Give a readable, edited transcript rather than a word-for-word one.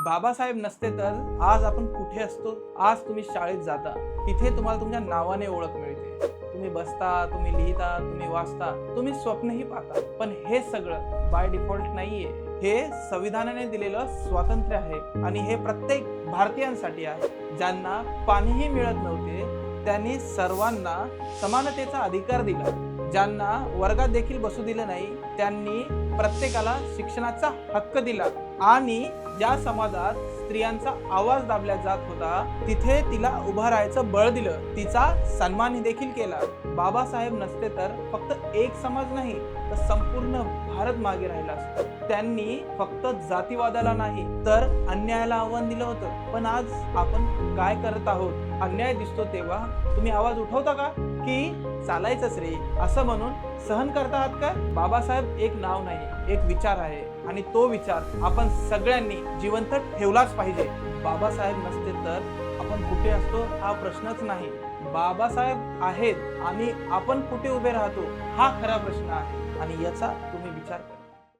बाबासाहेब नसते तर आज आपण कुठे असतो? आज तुम्ही शाळेत जाता, तिथे तुम्हाला तुमच्या नावाने ओळख मिळते. तुम्ही बसता, तुम्ही लिहिता, तुम्ही वाचता, तुम्ही स्वप्नही पाहता. पण हे सगळं बाय डिफॉल्ट नाहीये. हे संविधानाने दिलेलं स्वातंत्र्य आहे आणि हे प्रत्येक भारतीयांसाठी आहे. ज्यांना पाणीही मिळत नव्हते त्यांनी सर्वांना समानतेचा अधिकार दिला. ज्यांना वर्गात देखील बसू दिलं नाही त्यांनी प्रत्येकाला शिक्षणाचा हक्क दिला. आणि ज्या समाजात स्त्रियांचा आवाज दाबला जात होता तिथे तिला उभा राहायचं बळ दिलं, तिचा सन्मान देखील केला. बाबासाहेब नसते तर फक्त एक समाज नाही तर संपूर्ण भारत मागे राहिला असता. त्यांनी फक्त जातीवादाला नाही तर अन्यायाला आव्हान दिलं होतं. पण आज आपण काय करत आहोत? अन्याय दिसतो तेव्हा तुम्ही आवाज उठवता का की चालायचंच रे असं म्हणून सहन करता आहात का? बाबासाहेब एक नाव नाही, एक विचार आहे आणि तो विचार आपण सगळ्यांनी जिवंत ठेवलाच पाहिजे. बाबासाहेब नसते तर आपण कुठे असतो हा प्रश्नच नाही. बाबासाहेब आहेत आणि आपण कुठे उभे राहतो हा खरा प्रश्न आहे आणि याचा तुम्ही विचार करा.